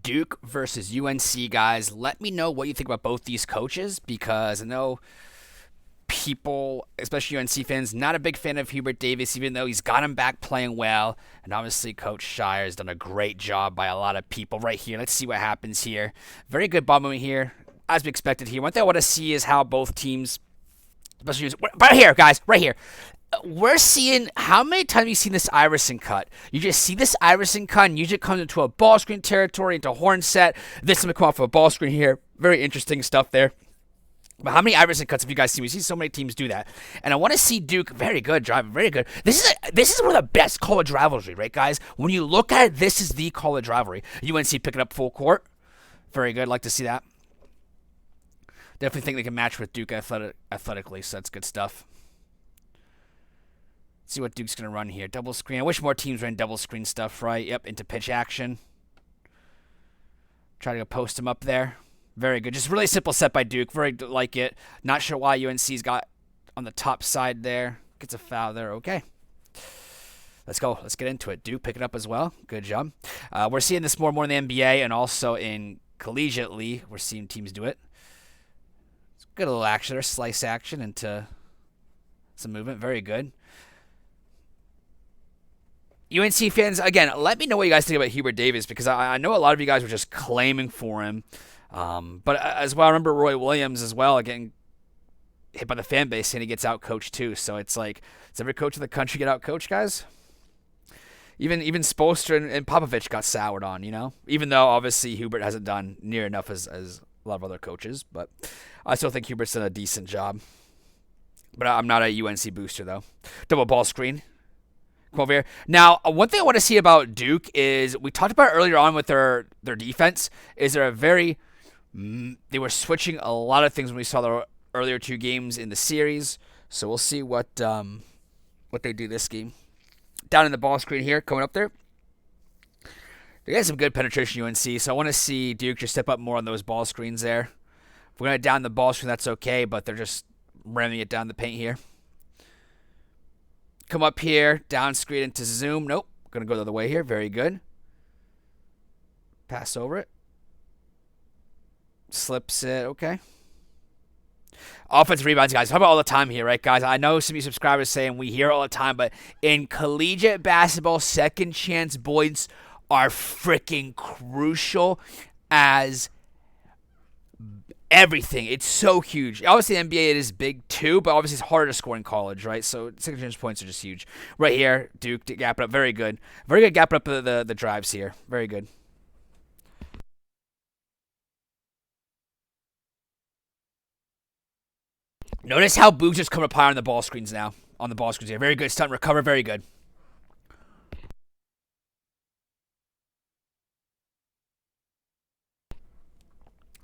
Duke versus UNC, guys. Let me know what you think about both these coaches because I know people, especially UNC fans, not a big fan of Hubert Davis, even though he's got him back playing well. And obviously, Coach Shire has done a great job by a lot of people right here. Let's see what happens here. Very good ball movement here, as we expected here. One thing I want to see is how both teams, especially right here, guys, right here. We're seeing how many times you've seen this Iverson cut. You just see this Iverson cut, and usually it comes into a ball screen territory, into horn set. This time it come off of a ball screen here. Very interesting stuff there. But how many Iverson cuts have you guys seen? We see so many teams do that, and I want to see Duke. Very good, driving, very good. This is one of the best college rivalry, right, guys? When you look at it, this is the college rivalry. UNC picking up full court, very good. Like to see that. Definitely think they can match with Duke athletically, so that's good stuff. Let's see what Duke's gonna run here. Double screen. I wish more teams ran double screen stuff, right? Yep, into pitch action. Try to post him up there. Very good. Just really simple set by Duke. Very like it. Not sure why UNC's got on the top side there. Gets a foul there. Okay. Let's go. Let's get into it. Duke pick it up as well. Good job. We're seeing this more in the NBA and also in collegiately. We're seeing teams do it. It's good little action there. Slice action into some movement. Very good. UNC fans, again, let me know what you guys think about Hubert Davis because I know a lot of you guys were just claiming for him. But as well, I remember Roy Williams as well getting hit by the fan base and he gets out coached too. So it's like, does every coach in the country get out coached, guys? Even Spoelstra and Popovich got soured on, you know? Even though obviously Hubert hasn't done near enough as a lot of other coaches. But I still think Hubert's done a decent job. But I'm not a UNC booster though. Double ball screen. Come over here. Now, one thing I want to see about Duke is we talked about earlier on with their defense. Is they're a very they were switching a lot of things when we saw the earlier two games in the series. So we'll see what they do this game. Down in the ball screen here, coming up there. They got some good penetration UNC, so I want to see Duke just step up more on those ball screens there. If we're going to down the ball screen, that's okay, but they're just ramming it down the paint here. Come up here, down screen into zoom. Nope. Going to go the other way here. Very good. Pass over it. Slips it. Okay. Offensive rebounds, guys. Talk about all the time here, right, guys? I know some of you subscribers saying we hear it all the time, but in collegiate basketball, second chance points are freaking crucial as everything. It's so huge. Obviously, the NBA it is big too, but obviously it's harder to score in college, right? So second chance points are just huge. Right here, Duke gap it up. Very good. Very good gap up the drives here. Very good. Notice how Boog's just coming up higher on the ball screens now. On the ball screens here. Very good. Stunt recover. Very good.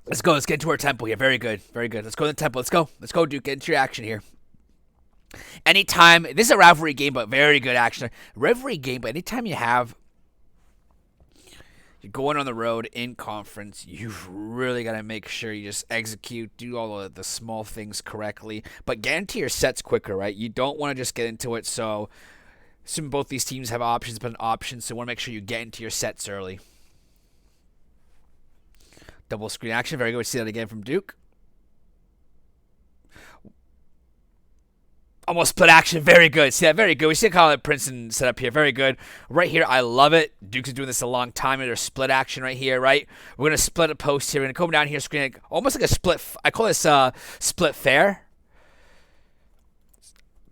Let's go. Let's get into our tempo here. Very good. Very good. Let's go to the tempo. Let's go. Let's go, Duke. Get into your action here. Anytime, this is a rivalry game, but very good action. Rivalry game, but anytime you have, you're going on the road in conference, you've really got to make sure you just execute, do all of the small things correctly, but get into your sets quicker, right? You don't want to just get into it, so assuming both these teams have options, but an option, so you want to make sure you get into your sets early. Double screen action, very good. We see that again from Duke. Almost split action. Very good. See that? Very good. We see kind of Princeton set up here. Very good. Right here, I love it. Duke's been doing this a long time. There's split action right here, right? We're going to split a post here. We're going to come down here, screen almost like a split. I call this split fair.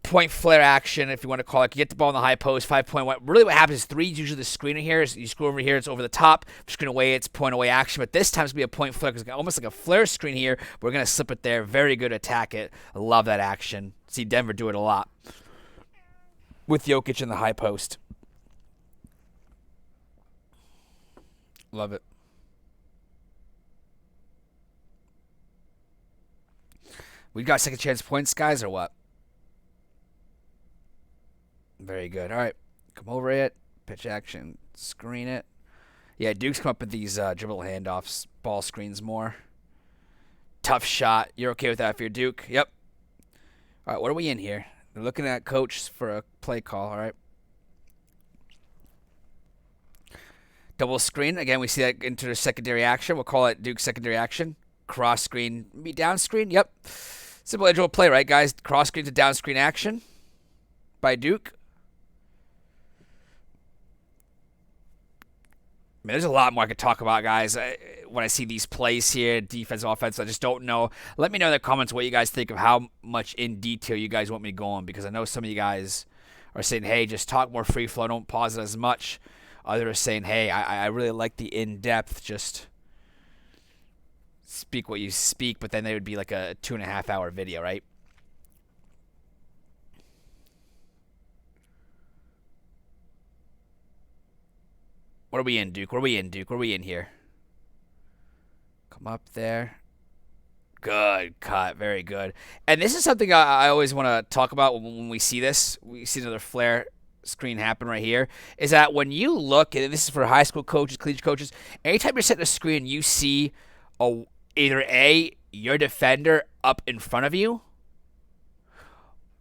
Point flare action, if you want to call it. You get the ball in the high post, 5-point. Really what happens is three is usually the screener here. So you screw over here, it's over the top. Screen away, it's point away action. But this time it's going to be a point flare because it's almost like a flare screen here. We're going to slip it there. Very good attack it. I love that action. See Denver do it a lot with Jokic in the high post. Love it. We got second chance points, guys, or what? Very good. All right. Come over it. Pitch action. Screen it. Yeah, Duke's come up with these dribble handoffs, ball screens more. Tough shot. You're okay with that if you're Duke? Yep. All right, what are we in here? They're looking at coach for a play call, all right? Double screen. Again, we see that into the secondary action. We'll call it Duke's secondary action. Cross screen, maybe down screen. Yep. Simple edge play, right, guys? Cross screen to down screen action by Duke. I mean, there's a lot more I could talk about, guys. When I see these plays here, defense, offense, I just don't know. Let me know in the comments what you guys think of how much in detail you guys want me to go on, because I know some of you guys are saying, hey, just talk more free flow, don't pause it as much. Others are saying, hey, I really like the in-depth, just speak what you speak, but then they would be like a 2.5 hour video, right? What are we in, Duke? What are we in, Duke? What are we in here? Come up there. Good cut. Very good. And this is something I always want to talk about when we see this. We see another flare screen happen right here. Is that when you look, and this is for high school coaches, collegiate coaches, anytime you're setting a screen, you see either your defender up in front of you,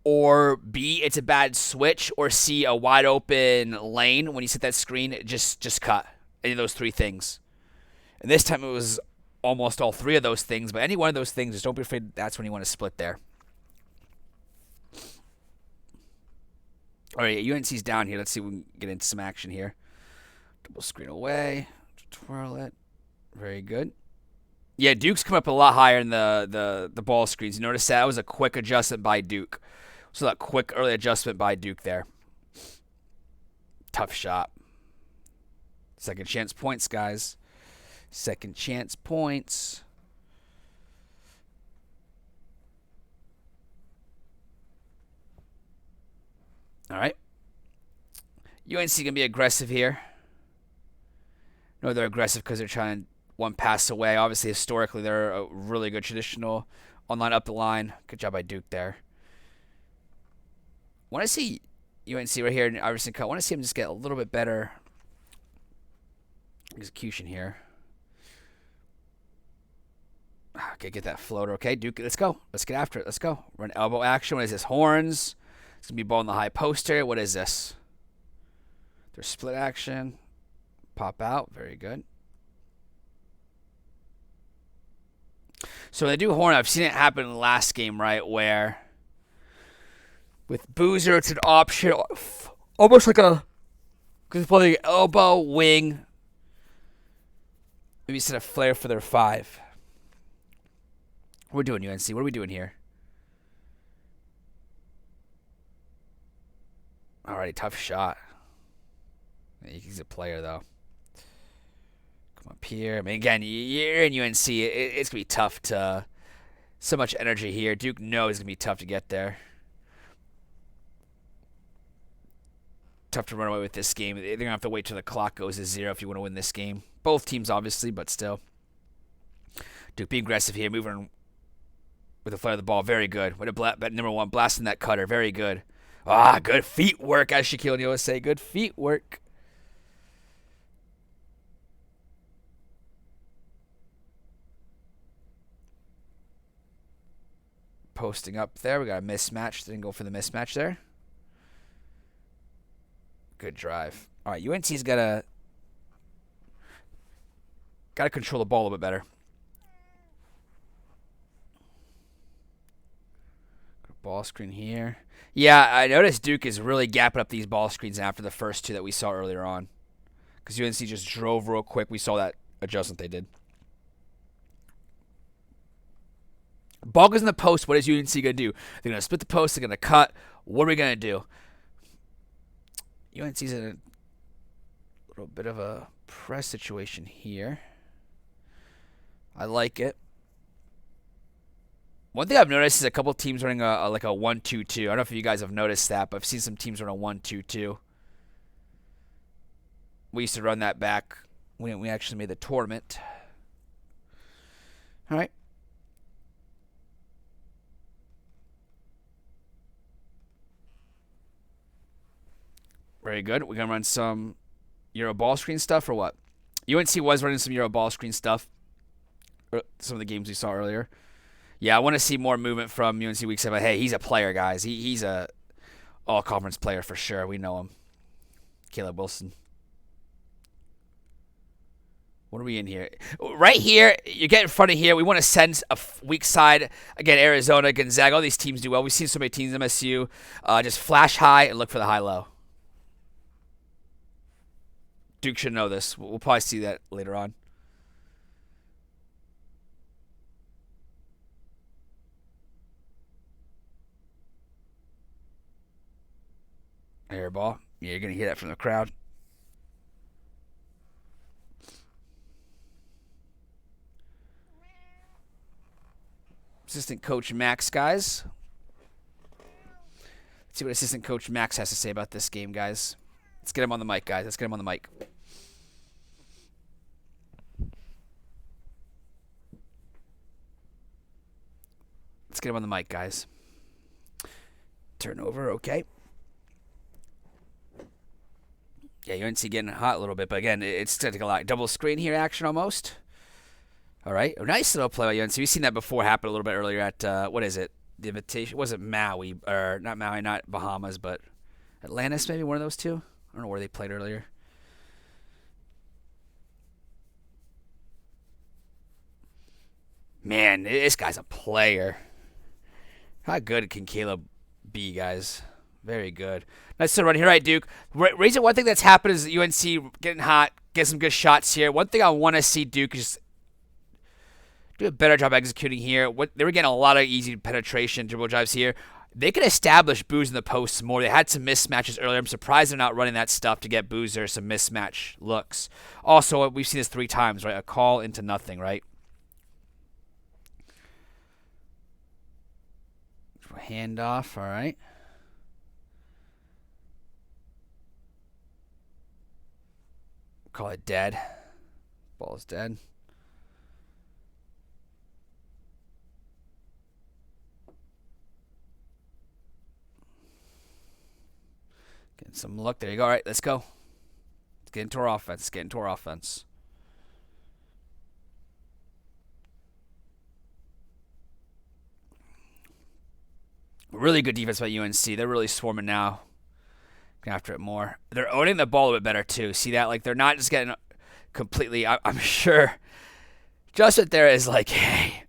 or B, it's a bad switch, or C, a wide open lane. When you set that screen, just cut. Any of those three things. And this time it was almost all three of those things, but any one of those things, just don't be afraid that's when you want to split there. All right, UNC's down here. Let's see if we can get into some action here. Double screen away. Twirl it. Very good. Yeah, Duke's come up a lot higher in the ball screens. You notice that was a quick adjustment by Duke. So that quick early adjustment by Duke there. Tough shot. Second chance points, guys. Second chance points. All right. UNC going to be aggressive here. No, they're aggressive because they're trying one pass away. Obviously, historically, they're a really good traditional online up the line. Good job by Duke there. Want to see UNC right here in Iverson Cut. Want to see him just get a little bit better execution here. Okay, get that floater. Okay, Duke, let's go. Let's get after it. Let's go. Run elbow action. What is this? Horns. It's going to be ball in the high poster. What is this? There's split action. Pop out. Very good. So when they do horn, I've seen it happen in the last game, right, where with Boozer, it's an option, almost like a elbow, wing. Maybe set a flare for their 5. What are we doing, UNC? What are we doing here? Alrighty, tough shot. He's a player, though. Come up here. I mean, again, you're in UNC. It's going to be tough to... So much energy here. Duke knows it's going to be tough to get there. Tough to run away with this game. They're going to have to wait till the clock goes to 0 if you want to win this game. Both teams, obviously, but still. Duke being aggressive here, moving with the flare of the ball. Very good. Way to number 1, blasting that cutter. Very good. Good feet work, as Shaquille O'Neal would say. Good feet work. Posting up there. We got a mismatch. Didn't go for the mismatch there. Good drive. All right, UNC's got to control the ball a little bit better. Ball screen here. Yeah, I noticed Duke is really gapping up these ball screens after the first 2 that we saw earlier on. Because UNC just drove real quick. We saw that adjustment they did. Ball goes in the post. What is UNC going to do? They're going to split the post. They're going to cut. What are we going to do? UNC's in a little bit of a press situation here. I like it. One thing I've noticed is a couple teams running like a 1-2-2. I don't know if you guys have noticed that, but I've seen some teams run a 1-2-2. We used to run that back when we actually made the tournament. All right. Very good. We're going to run some Euro ball screen stuff or what? UNC was running some Euro ball screen stuff. Some of the games we saw earlier. Yeah, I want to see more movement from UNC Week 7. Hey, he's a player, guys. He's a all-conference player for sure. We know him. Caleb Wilson. What are we in here? Right here, you get in front of here. We want to send a weak side. Again, Arizona, Gonzaga, all these teams do well. We've seen so many teams, MSU. Just flash high and look for the high-low. Duke should know this. We'll probably see that later on. Air ball. Yeah, you're going to hear that from the crowd. Assistant Coach Max, guys. Let's see what Assistant Coach Max has to say about this game, guys. Let's get him on the mic, guys. Let's get him on the mic. Let's get him on the mic, guys. Turnover, okay. Yeah, UNC getting hot a little bit, but again, it's taking a lot. Double screen here action almost. All right. A nice little play by UNC. We've seen that before happen a little bit earlier at, what is it? The Invitation. Was it Maui? Or not Maui, not Bahamas, but Atlantis, maybe one of those two? I don't know where they played earlier. Man, this guy's a player. How good can Caleb be, guys? Very good. Nice to run here, right, Duke? Reason one thing that's happened is UNC getting hot, get some good shots here. One thing I want to see Duke is do a better job executing here. They were getting a lot of easy penetration, dribble drives here. They could establish Boozer in the post more. They had some mismatches earlier. I'm surprised they're not running that stuff to get Boozer some mismatch looks. Also, we've seen this 3 times, right? A call into nothing, right? Handoff, all right. Call it dead. Ball is dead. Getting some luck. There you go. All right, let's go. Let's get into our offense. Let's get into our offense. Really good defense by UNC. They're really swarming now. After it more. They're owning the ball a bit better, too. See that? Like, they're not just getting completely... I'm sure Justin there is like, hey,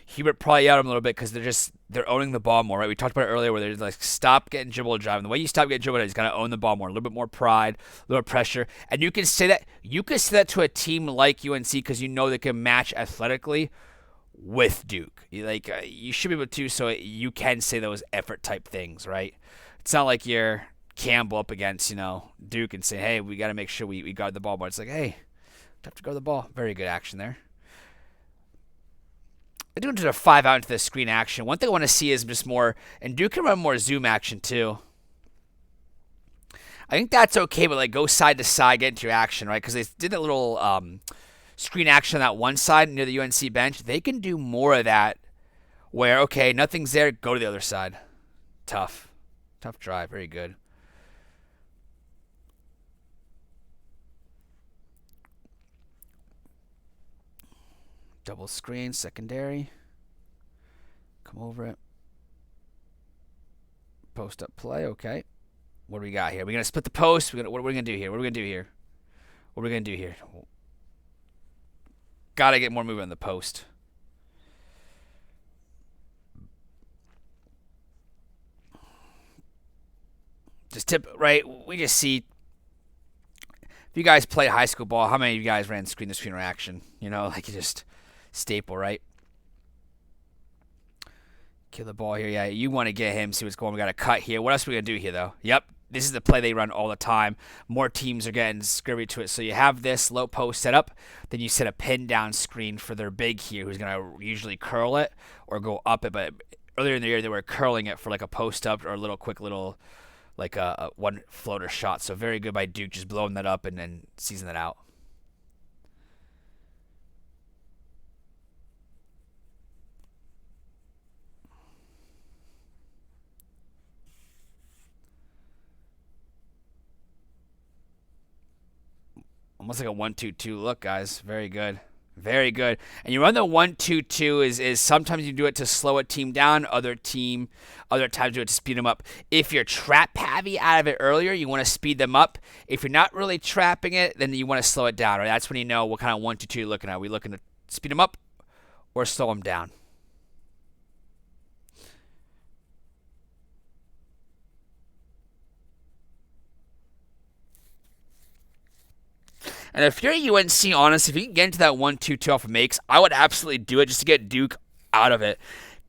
Hubert probably out him a little bit because they're owning the ball more, right? We talked about it earlier where they're like, stop getting dribble driving. The way you stop getting dribble is got to own the ball more, a little bit more pride, a little pressure. And you can say that to a team like UNC because you know they can match athletically with Duke. You should be able to, so you can say those effort type things, right? It's not like you're Campbell up against, Duke and say, hey, we got to make sure we guard the ball. But it's like, hey, have to guard the ball. Very good action there. I do into the 5 out into the screen action. One thing I want to see is just more, and Duke can run more zoom action too. I think that's okay, but like go side to side, get into your action, right? Because they did that little screen action on that one side near the UNC bench. They can do more of that where, okay, nothing's there, go to the other side. Tough drive. Very good. Double screen, secondary. Come over it. Post up play, okay. What do we got here? We're going to split the post. What are we going to do here? What are we going to do here? What are we going to do here? Got to get more movement on the post. Just tip, right? We just see, if you guys played high school ball, how many of you guys ran screen to screen reaction? Like you just staple, right? Kill the ball here. Yeah, you want to get him, see what's going on. We got to cut here. What else are we going to do here, though? Yep. This is the play they run all the time. More teams are getting scurvy to it. So you have this low post set up. Then you set a pin down screen for their big here who's going to usually curl it or go up it. But earlier in the year, they were curling it for like a post up or a little quick little like a one floater shot. So very good by Duke just blowing that up and then seizing that out. Almost like a 1-2-2 look, guys. Very good. Very good. And you run the 1-2-2 is sometimes you do it to slow a team down, other times do it to speed them up. If you're trap heavy out of it earlier, you want to speed them up. If you're not really trapping it, then you want to slow it down. Right? That's when you know what kind of 1-2-2 you're looking at. Are we looking to speed them up or slow them down? And if you're UNC, honest, if you can get into that 1-2-2 off of makes, I would absolutely do it just to get Duke out of it.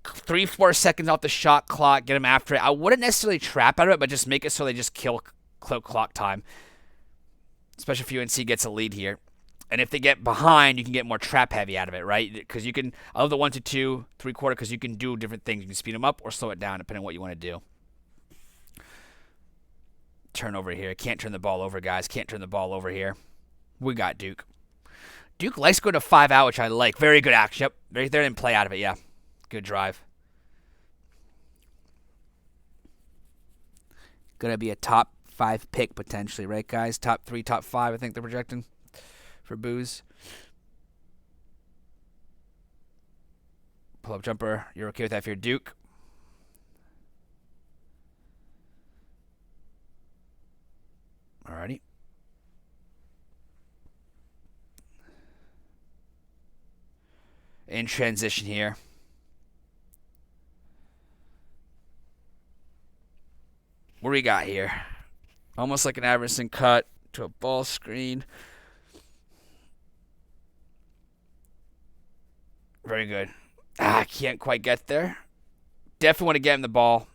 3-4 seconds off the shot clock, get them after it. I wouldn't necessarily trap out of it, but just make it so they just kill clock time, especially if UNC gets a lead here. And if they get behind, you can get more trap heavy out of it, right? Because you can, I love the 1-2, 3/4, because you can do different things. You can speed them up or slow it down, depending on what you want to do. Turnover here. Can't turn the ball over, guys. Can't turn the ball over here. We got Duke. Duke likes to go to 5 out, which I like. Very good action. Yep. Right there and play out of it. Yeah. Good drive. Going to be a top 5 pick potentially, right, guys? Top 3, top 5, I think they're projecting for Booze. Pull-up jumper. You're okay with that if you're Duke? Alrighty. In transition here. What do we got here? Almost like an Iverson cut to a ball screen. Very good. I can't quite get there. Definitely want to get him the ball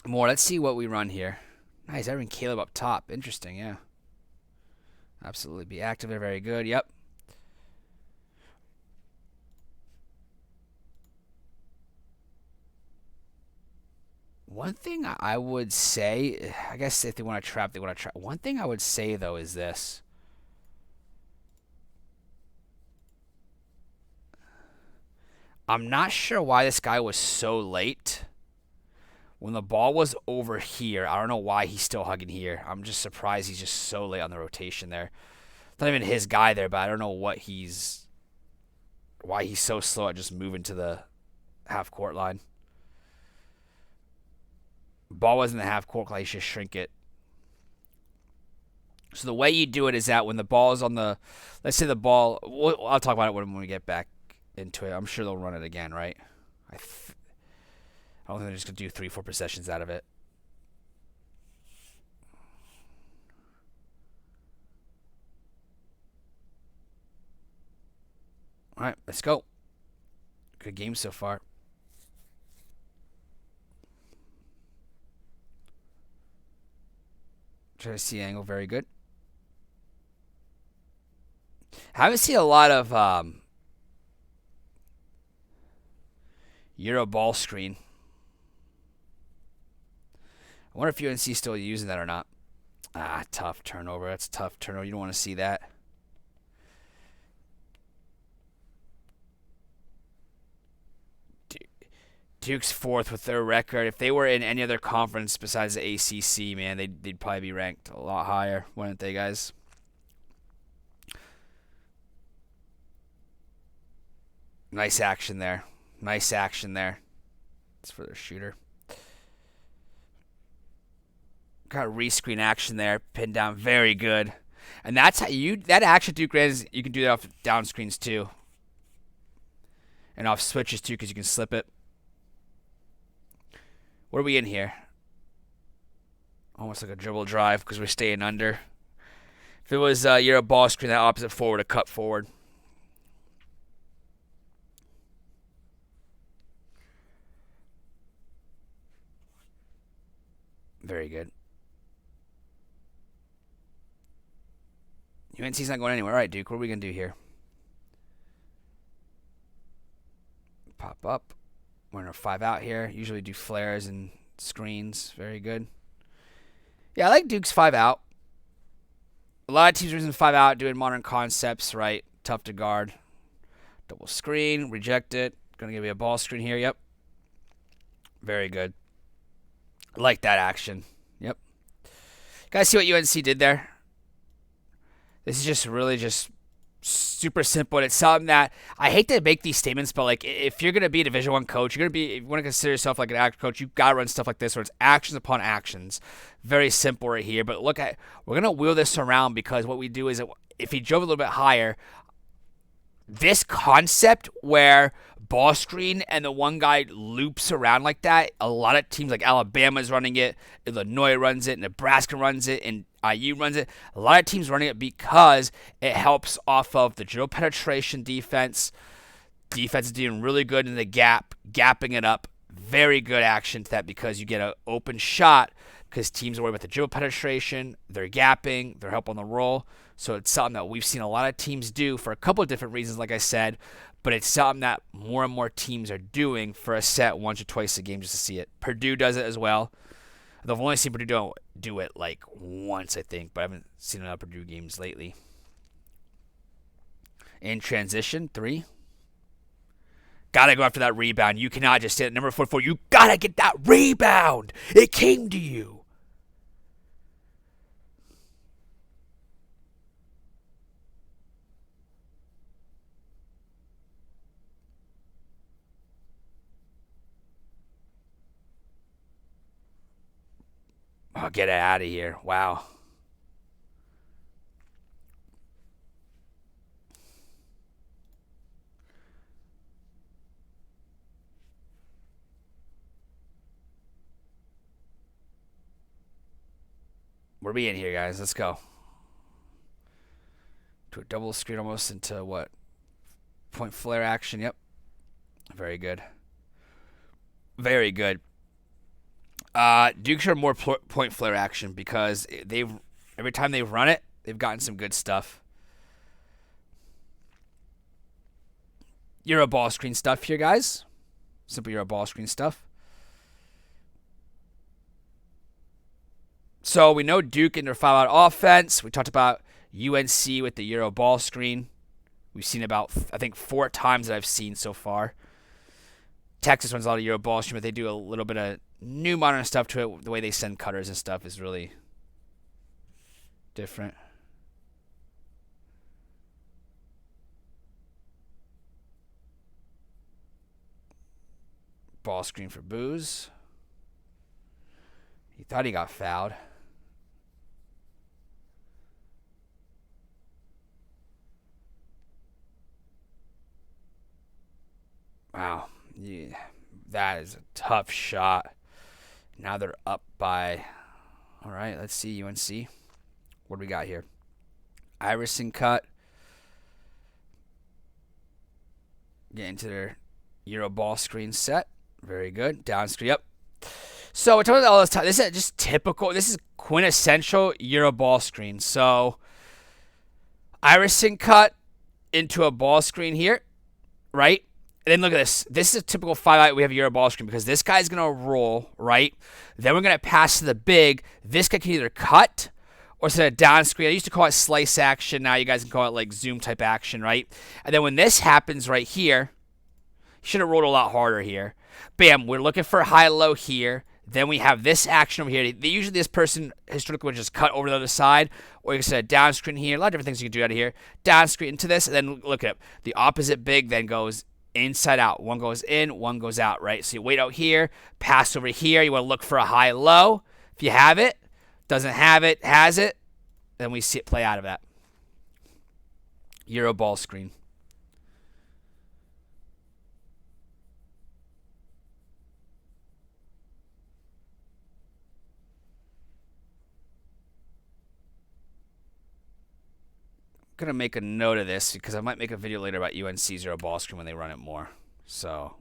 more. Let's see what we run here. Nice. Evan Caleb up top. Interesting, yeah. Absolutely. Be active there. Very good. Yep. One thing I would say, I guess if they want to trap, they want to trap. One thing I would say, though, is this. I'm not sure why this guy was so late. When the ball was over here, I don't know why he's still hugging here. I'm just surprised he's just so late on the rotation there. Not even his guy there, but I don't know why he's so slow at just moving to the half-court line. Ball was in the half-court line, you should shrink it. So the way you do it is that when the ball is on the, let's say the ball, I'll talk about it when we get back into it. I'm sure they'll run it again, right? I don't think they're just going to do 3-4 possessions out of it. All right, let's go. Good game so far. Try to see angle, very good. Haven't seen a lot of Euro ball screen. I wonder if UNC's still using that or not. Tough turnover. That's a tough turnover. You don't want to see that. Duke's 4th with their record. If they were in any other conference besides the ACC, man, they'd probably be ranked a lot higher, wouldn't they, guys? Nice action there. Nice action there. It's for their shooter. Got rescreen action there. Pinned down. Very good. And that's how that action Duke runs, you can do that off down screens too. And off switches too, because you can slip it. What are we in here? Almost like a dribble drive because we're staying under. If it was you're a ball screen, that opposite forward, a cut forward. Very good. UNC's not going anywhere. All right, Duke, what are we going to do here? Pop up. We're in a 5 out here. Usually do flares and screens. Very good. Yeah, I like Duke's 5 out. A lot of teams are using 5 out, doing modern concepts, right? Tough to guard. Double screen, reject it. Going to give you a ball screen here. Yep. Very good. I like that action. Yep. Guys, see what UNC did there? This is just really just super simple. And it's something that I hate to make these statements, but like if you're gonna be a Division One coach, if you want to consider yourself like an active coach, you gotta run stuff like this where it's actions upon actions. Very simple right here. But we're gonna wheel this around because what we do is if he drove a little bit higher, this concept where ball screen and the one guy loops around like that, a lot of teams like Alabama's running it, Illinois runs it, Nebraska runs it, and IU runs it. A lot of teams running it because it helps off of the dribble penetration defense. Defense is doing really good in the gap, gapping it up. Very good action to that because you get an open shot because teams are worried about the dribble penetration. They're gapping. They're helping on the roll. So it's something that we've seen a lot of teams do for a couple of different reasons, like I said. But it's something that more and more teams are doing for a set once or twice a game just to see it. Purdue does it as well. I've only seen Purdue do it like once, I think, but I haven't seen enough Purdue games lately. In transition, 3. Gotta go after that rebound. You cannot just sit at number 44. You gotta get that rebound. It came to you. Oh, get it out of here. Wow. We're being here, guys. Let's go. To a double screen almost into what? Point flare action. Yep. Very good. Very good. Duke should have more point flare action because every time they've run it, they've gotten some good stuff. Euro ball screen stuff here, guys. Simple Euro ball screen stuff. So we know Duke in their 5-out offense. We talked about UNC with the Euro ball screen. We've seen about, I think, 4 times that I've seen so far. Texas runs a lot of Euro ball screen, but they do a little bit of new modern stuff to it. The way they send cutters and stuff is really different. Ball screen for Booz. He thought he got fouled. Wow. Yeah, that is a tough shot. Now they're up by... All right, let's see, UNC. What do we got here? Iverson cut. Get into their Euro ball screen set. Very good. Down screen. Yep. So we're talking about all this time. This is just typical. This is quintessential Euro ball screen. So Iverson cut into a ball screen here, right? And then look at this. This is a typical 5-out. We have Euro ball screen because this guy's going to roll, right? Then we're going to pass to the big. This guy can either cut or set a down screen. I used to call it slice action. Now you guys can call it like zoom type action, right? And then when this happens right here, you should have rolled a lot harder here. Bam, we're looking for high-low here. Then we have this action over here. Usually this person historically would just cut over the other side, or you can set a down screen here. A lot of different things you can do out of here. Down screen into this, and then look at it. The opposite big then goes inside out. One goes in, one goes out, right? So you wait out here, pass over here. You want to look for a high-low. If you have it, doesn't have it, has it, then we see it play out of that. Euro ball screen. Going to make a note of this because I might make a video later about UNC Zero ball screen when they run it more. So,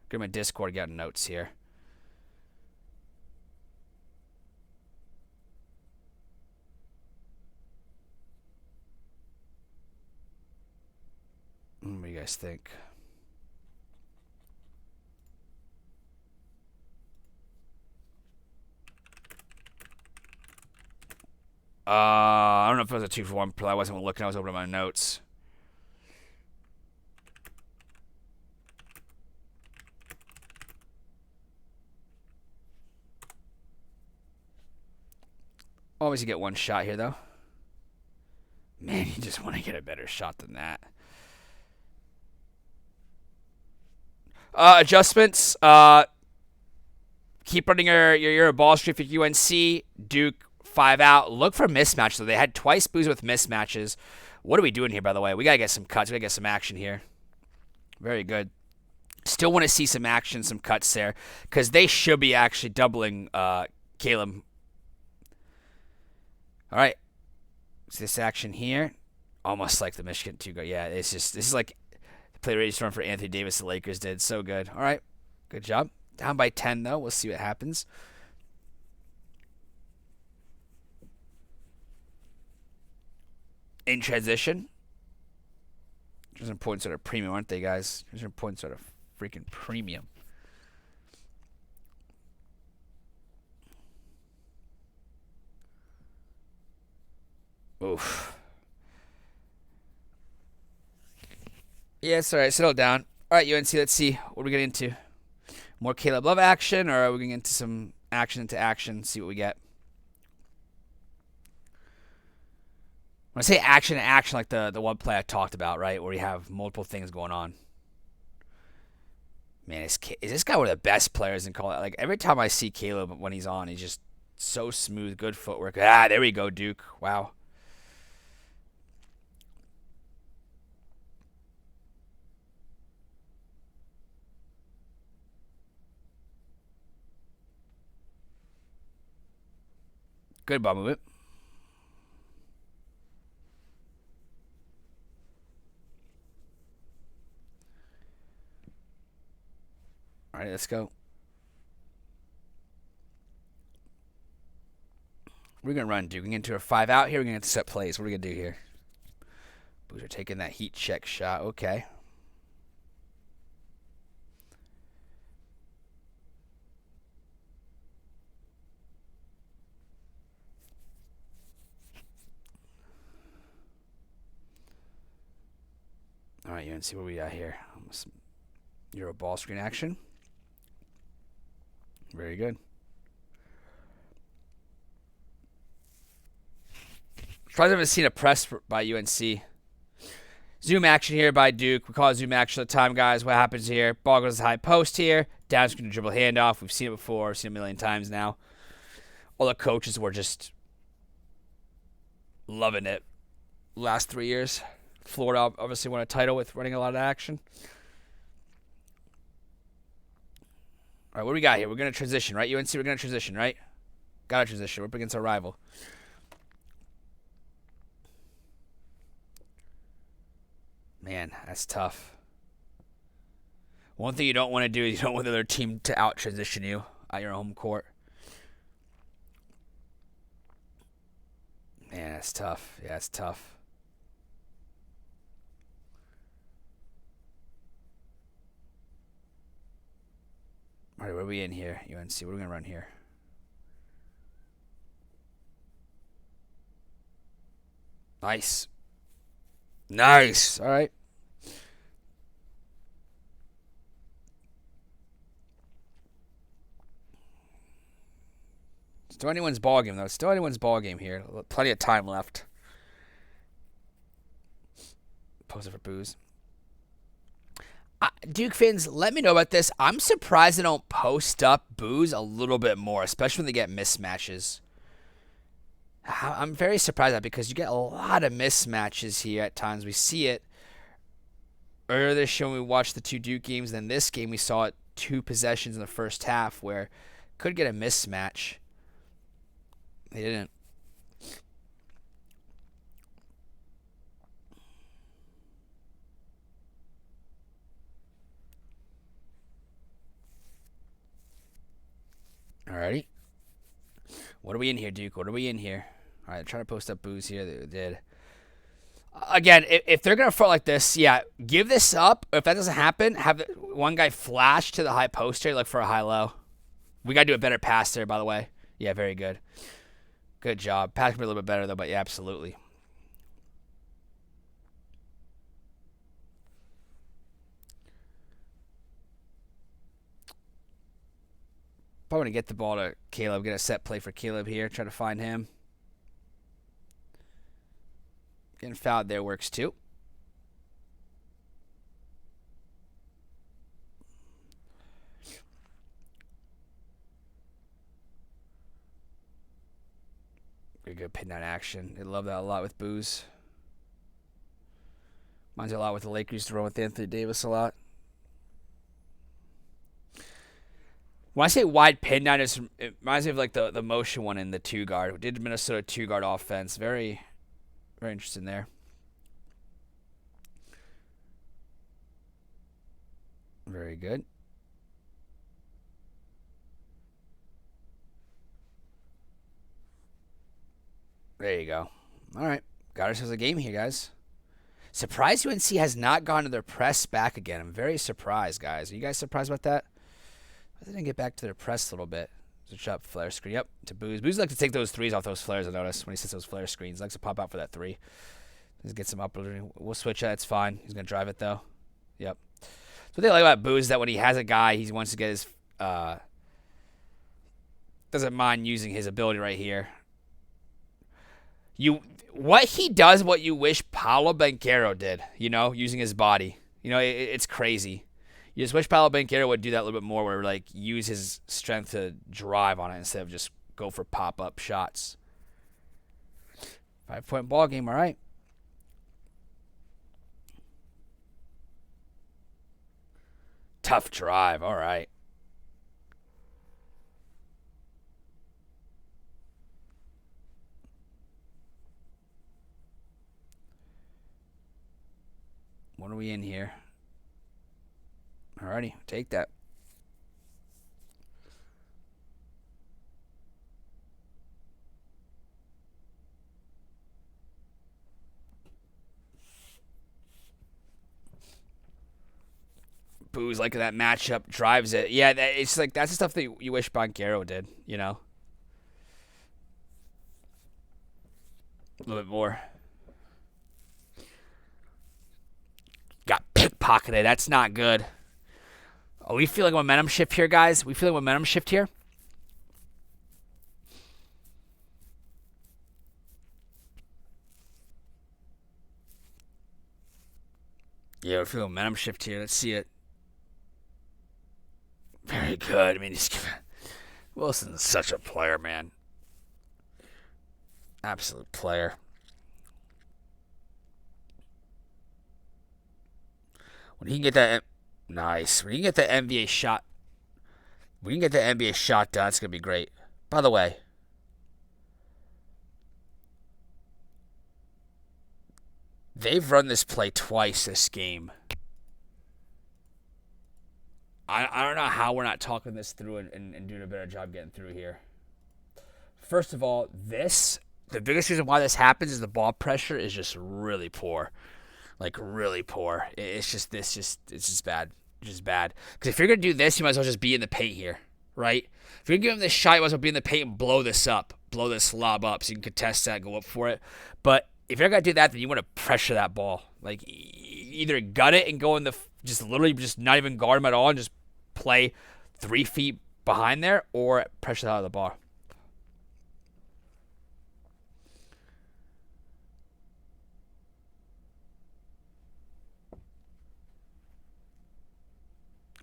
go to my Discord, get notes here. What do you guys think? I don't know if it was a 2-for-1 play. I wasn't looking. I was opening my notes. Always you get one shot here, though. Man, You just want to get a better shot than that. Adjustments. Keep running your ball streak for UNC. Duke 5 out. Look for mismatches. So they had twice Boozer with mismatches. What are we doing here, by the way? We got to get some cuts. We got to get some action here. Very good. Still want to see some action, some cuts there, because they should be actually doubling Caleb. All right. Is this action here? Almost like the Michigan 2 go. Yeah, this is like the play ready run for Anthony Davis the Lakers did. So good. All right. Good job. Down by 10, though. We'll see what happens. In transition. Transition points are premium, aren't they, guys? Transition points are freaking premium. Oof. Yeah, it's all right. Settle down. All right, UNC, let's see what we get into. More Caleb Love action, or are we going into some action into action, see what we get? When I say action to action, like the one play I talked about, right, where you have multiple things going on. Man, is this guy one of the best players in college? Like, every time I see Caleb when he's on, he's just so smooth, good footwork. Ah, there we go, Duke. Wow. Good ball movement. All right, let's go. We're going to run, Duke. We're going to get into a 5 out here. We're going to set plays. What are we going to do here? Boozer taking that heat check shot. Okay. All right, UNC, what we got here? Euro ball screen action. Very good. Probably haven't seen a press by UNC. Zoom action here by Duke. We call it zoom action all the time, guys. What happens here? Ball goes to high post here. Down screen to dribble handoff. We've seen it before. We've seen it a million times now. All the coaches were just loving it last 3 years. Florida obviously won a title with running a lot of action. All right, what do we got here? We're going to transition, right? UNC, we're going to transition, right? Got to transition. We're up against our rival. Man, that's tough. One thing you don't want to do is you don't want the other team to out-transition you at your home court. Man, that's tough. Yeah, that's tough. All right, what are we in here, UNC? What are we going to run here? Nice. Nice. All right. Still anyone's ball game, though. Still anyone's ball game here. Plenty of time left. Post it for booze. Duke fans, let me know about this. I'm surprised they don't post up booze a little bit more, especially when they get mismatches. I'm very surprised at that because you get a lot of mismatches here at times. We see it. Earlier this show, when we watched the two Duke games. Then this game, we saw it 2 possessions in the first half where could get a mismatch. They didn't. Alrighty. What are we in here, Duke? What are we in here? All right, trying to post up booze here. They did. Again, if they're going to front like this, yeah, give this up. If that doesn't happen, have one guy flash to the high post here, look for a high-low. We got to do a better pass there, by the way. Yeah, very good. Good job. Pass could be a little bit better, though, but yeah, absolutely. Probably going to get the ball to Caleb. Get a set play for Caleb here. Try to find him. Getting fouled there works too. Very good pin down action. They love that a lot with Booze. Reminds me a lot with the Lakers to run with Anthony Davis a lot. When I say wide pin down, it reminds me of like the motion one in the two guard. We did Minnesota two guard offense. Very, very interesting there. Very good. There you go. All right. Got ourselves a game here, guys. Surprised UNC has not gone to their press back again. I'm very surprised, guys. Are you guys surprised about that? They didn't get back to their press a little bit. Switch up, flare screen. Yep, to Booze. Booze likes to take those threes off those flares, I noticed, when he sets those flare screens. He likes to pop out for that three. Just gets him up. We'll switch that. It's fine. He's going to drive it, though. Yep. So what they like about Booze is that when he has a guy, he wants to get his... doesn't mind using his ability right here. What he does, what you wish Paolo Banchero did, using his body. It's crazy. You just wish Paolo Banchero would do that a little bit more, where like use his strength to drive on it instead of just go for pop-up shots. 5-point ball game, all right. Tough drive, all right. What are we in here? Alrighty, take that. Booze like that matchup drives it. Yeah, it's like that's the stuff that you wish Banchero did, A little bit more. Got pickpocketed. That's not good. Are we feeling momentum shift here, guys? We feeling momentum shift here? Yeah, we're feeling momentum shift here. Let's see it. Very good. I mean, Wilson's such a player, man. Absolute player. When he can get that... Nice. When you can get the NBA shot... When you can get the NBA shot done, it's going to be great. By the way... They've run this play twice this game. I don't know how we're not talking this through and doing a better job getting through here. First of all, the biggest reason why this happens is the ball pressure is just really poor. Like, really poor. It's just bad. Just bad. Because if you're going to do this, you might as well just be in the paint here, right? If you're going to give him this shot, you might as well be in the paint and blow this up. Blow this lob up so you can contest that, go up for it. But if you're going to do that, then you want to pressure that ball. Like, either gut it and go in just literally just not even guard him at all and just play 3 feet behind there, or pressure out of the bar.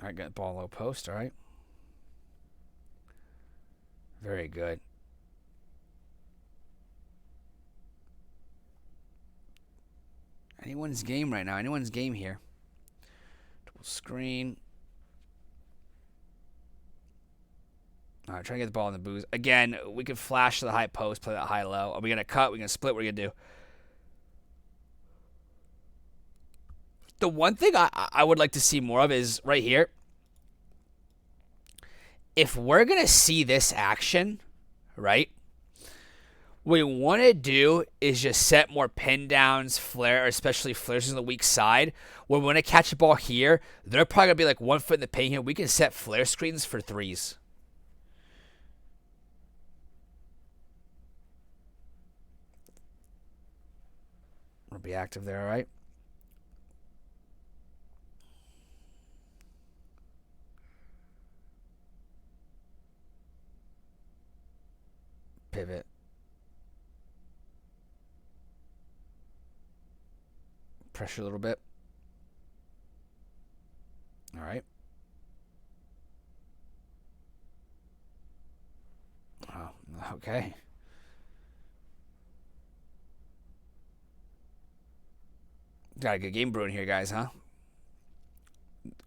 All right, got the ball low post, all right. Very good. Anyone's game right now. Anyone's game here. Double screen. All right, trying to get the ball in the Booze. Again, we could flash to the high post, play that high-low. Are we going to cut? Are we going to split? What are we going to do? The one thing I would like to see more of is right here. If we're going to see this action, right, what we want to do is just set more pin downs, flare, especially flares on the weak side. When we want to catch the ball here, they're probably going to be like 1 foot in the paint here. We can set flare screens for threes. We'll be active there, all right? Pivot. pressure a little bit. All right. Oh, okay. Got a good game brewing here, guys, huh?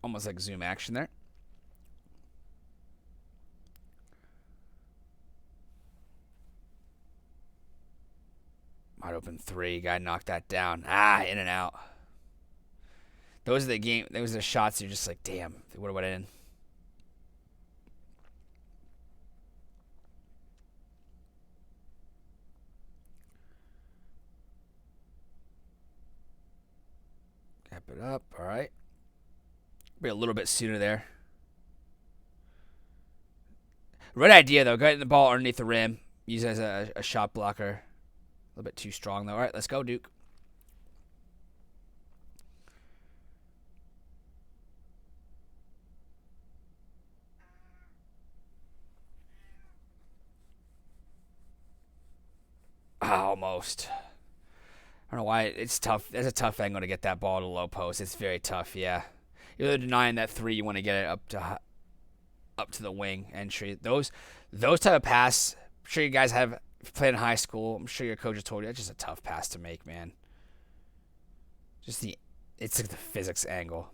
Almost like zoom action there. Wide open three. Guy knocked that down. Ah, in and out. Those are the game. Those are the shots. You're just like, damn, they would have went in. Cap it up. All right. Be a little bit sooner there. Right idea though. Getting the ball underneath the rim. Use it as a shot blocker. A little bit too strong though. All right, let's go, Duke. Almost. I don't know why it's tough. It's a tough angle to get that ball to low post. It's very tough. Yeah, you're denying that three. You want to get it up to the wing entry. Those type of pass. I'm sure you guys have played in high school. I'm sure your coach has told you that's just a tough pass to make, man. It's like the physics angle.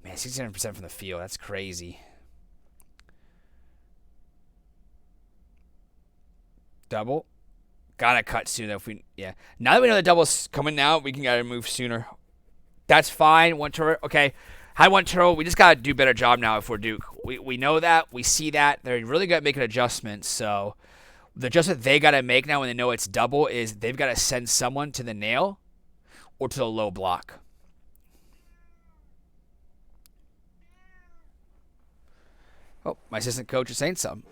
Man, 67% from the field. That's crazy. Double. Gotta cut sooner if we Now that we know the double's coming now, we can gotta move sooner. That's fine. One turret. Okay. High one turret. We just gotta do a better job now if we're Duke. We know that. We see that. They're really good at making adjustments. So the adjustment they gotta make now when they know it's double is they've gotta send someone to the nail or to the low block. Oh, my assistant coach is saying something.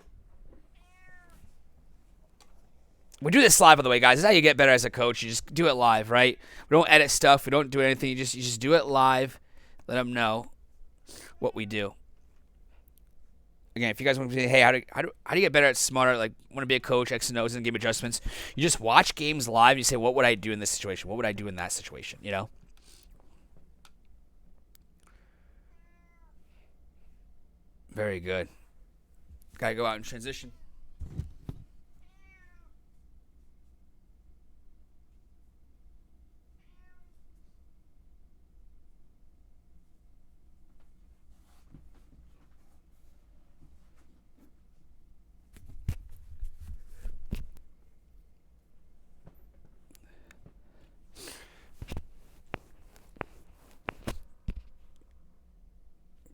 We do this live, by the way, guys. This is how you get better as a coach. You just do it live, right? We don't edit stuff. We don't do anything. You just do it live. Let them know what we do. Again, if you guys want to say, hey, how do you get better at smarter, like want to be a coach, X and O's, and game adjustments, you just watch games live. You say, what would I do in this situation? What would I do in that situation? You know? Very good. Got to go out and transition.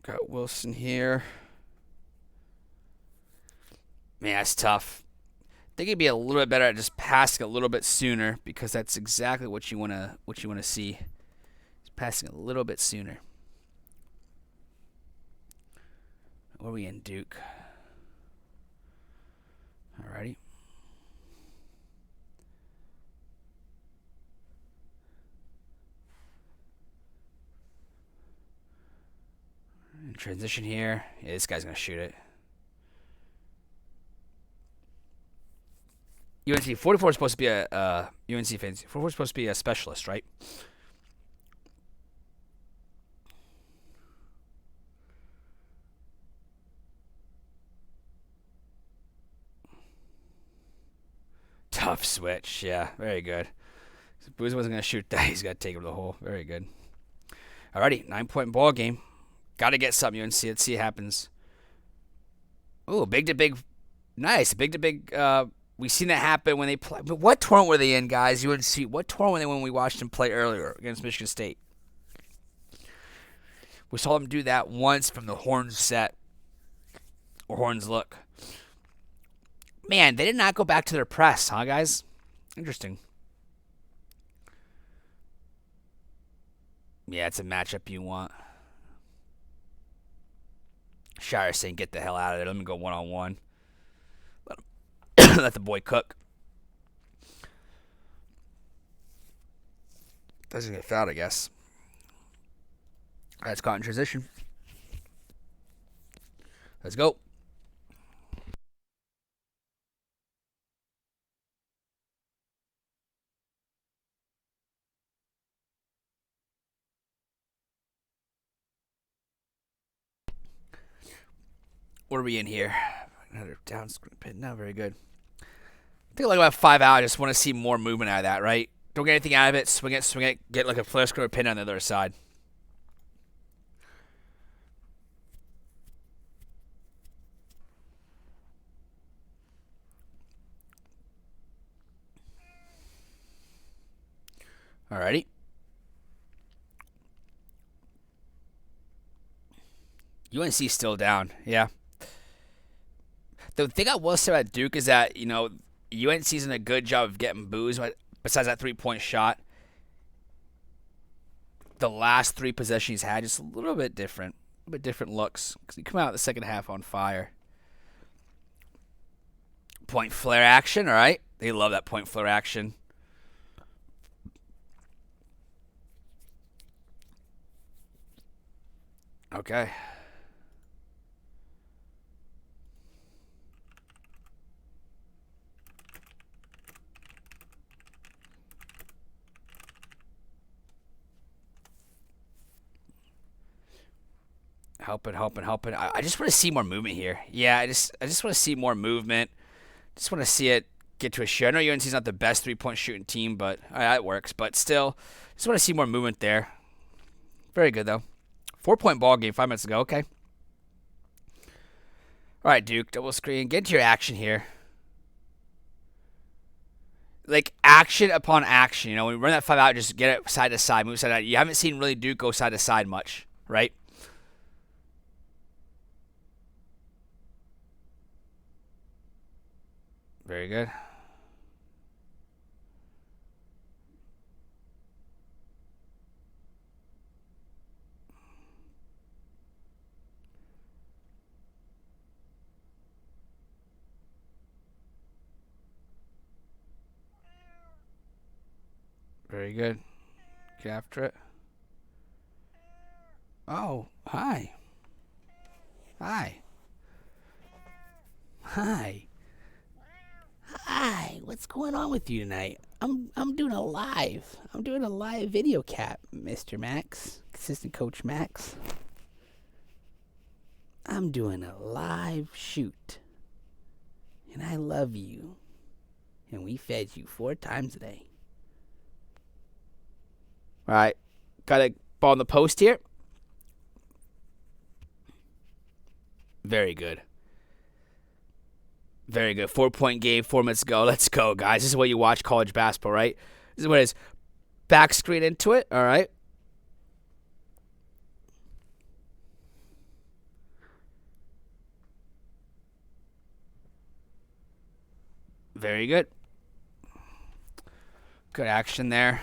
Got Wilson here. Man, that's tough. I think he'd be a little bit better at just passing a little bit sooner because that's exactly what you wanna see. Just passing a little bit sooner. Where are we in, Duke? Alrighty. Transition here. Yeah, this guy's gonna shoot it. UNC 44 is supposed to be a UNC fans. 44 is supposed to be a specialist, right? Tough switch. Yeah, very good. Boozer wasn't gonna shoot that. He's got to take it to the hole. Very good. Alrighty, 9-point ball game. Got to get something, UNC. Let's see what happens. Ooh, big to big. Nice. Big to big. We've seen that happen when they play. But what tournament were they in, guys? UNC. What tournament were they when we watched them play earlier against Michigan State? We saw them do that once from the Horns set. Or Horns look. Man, they did not go back to their press, huh, guys? Interesting. Yeah, it's a matchup you want. Shire saying, get the hell out of there. Let me go one-on-one. Let the boy cook. Doesn't get fouled, I guess. That's caught in transition. Let's go. What are we in here? Another down screen pin. Not very good. I think like about 5 out. I just want to see more movement out of that, right? Don't get anything out of it. Swing it. Get like a flare screw or pin on the other side. Alrighty. UNC still down. Yeah. The thing I will say about Duke is that, UNC's doing a good job of getting boos, but besides that 3-point shot. The last 3 possessions he's had, just a little bit different. A bit different looks. Because he come out the second half on fire. Point flare action, all right? They love that point flare action. Okay. Helping. I just want to see more movement here. Yeah, I just want to see more movement. Just want to see it get to a share. I know UNC's not the best 3-point shooting team, but it works. But still, just want to see more movement there. Very good, though. 4-point ball game 5 minutes ago. Okay. All right, Duke. Double screen. Get into your action here. Like, action upon action. When we run that 5 out, just get it side to side. Move side to side. You haven't seen really Duke go side to side much, right? Very good. Very good. Get after it. Oh, hi. Hi. Hi. Hi. What's going on with you tonight? I'm doing a live. I'm doing a live video cap, Mr. Max. Assistant Coach Max. I'm doing a live shoot. And I love you. And we fed you 4 times a day. All right. Got a ball in the post here. Very good. Very good. 4-point game, 4 minutes ago. Let's go, guys. This is what you watch college basketball, right? This is what it is. Back screen into it. All right. Very good. Good action there.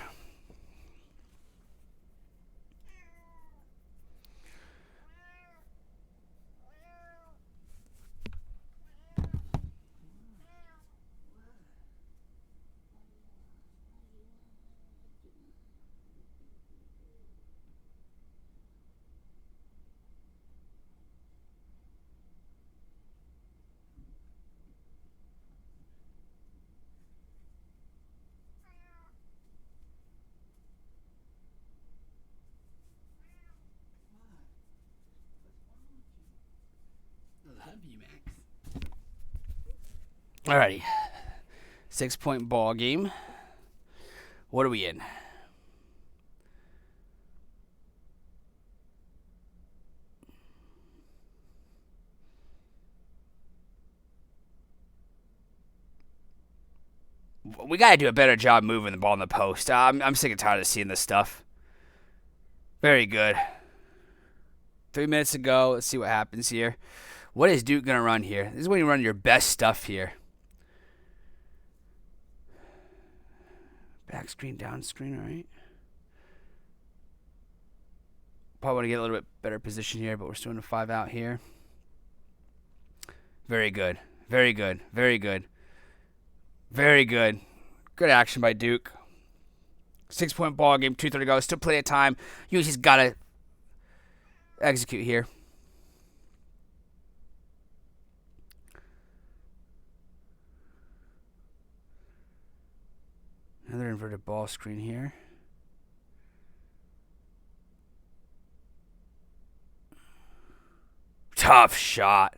Alrighty. 6-point ball game. What are we in? We got to do a better job moving the ball in the post. I'm sick and tired of seeing this stuff. Very good. 3 minutes ago. Let's see what happens here. What is Duke going to run here? This is when you run your best stuff here. Back screen, down screen, all right. Probably want to get a little bit better position here, but we're still in a 5 out here. Very good. Very good. Very good. Very good. Good action by Duke. 6-point ball game, 2:30 to go. Still plenty of time. UNC's got to execute here. Another inverted ball screen here. Tough shot.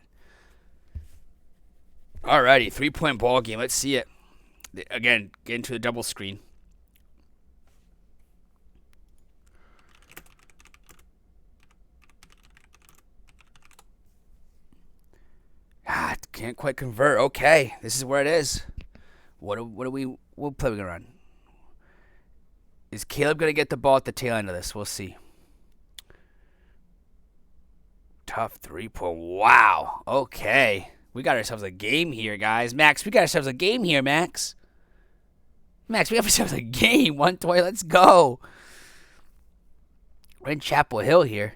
Alrighty, 3-point ball game. Let's see it. Again, get into the double screen. Can't quite convert. Okay, this is where it is. What play we gonna run? Is Caleb gonna get the ball at the tail end of this? We'll see. Tough 3-point. Wow. Okay. We got ourselves a game here, guys. Max, we got ourselves a game here, Max. Max, we have ourselves a game. 120. Let's go. We're in Chapel Hill here.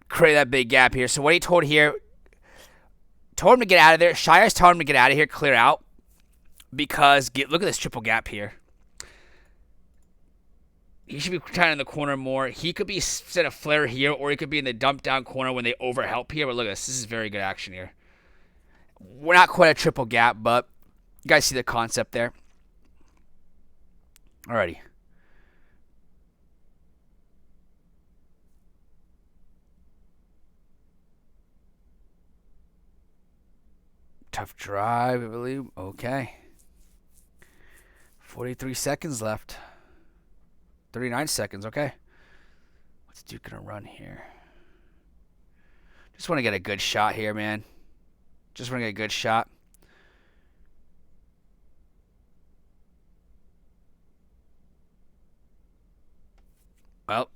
Create that big gap here. So what he told here, told him to get out of there. Shire's telling him to get out of here, clear out. Because, look at this triple gap here. He should be trying in the corner more. He could be set a flare here, or he could be in the dump down corner when they overhelp here. But look at this. This is very good action here. We're not quite a triple gap, but you guys see the concept there. Alrighty. Tough drive, I believe. Okay. 43 seconds left. 39 seconds, okay. What's Duke going to run here? Just want to get a good shot here, man. Just want to get a good shot. Well.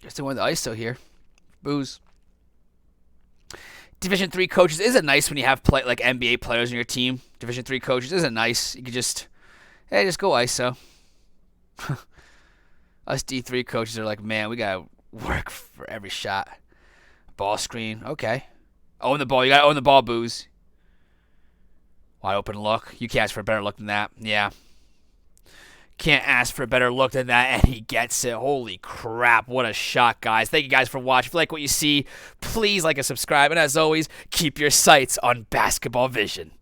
Guess they won the ISO here. Booze. Division 3 coaches isn't nice when you have like NBA players on your team. Division 3 coaches isn't nice. You could just go ISO. Us D3 coaches are like, man, we gotta work for every shot. Ball screen, okay. Own the ball. You gotta own the ball, Booze. Wide open look. You can't ask for a better look than that. Yeah. Can't ask for a better look than that, and he gets it. Holy crap, what a shot, guys. Thank you guys for watching. If you like what you see, please like and subscribe. And as always, keep your sights on Basketball Vision.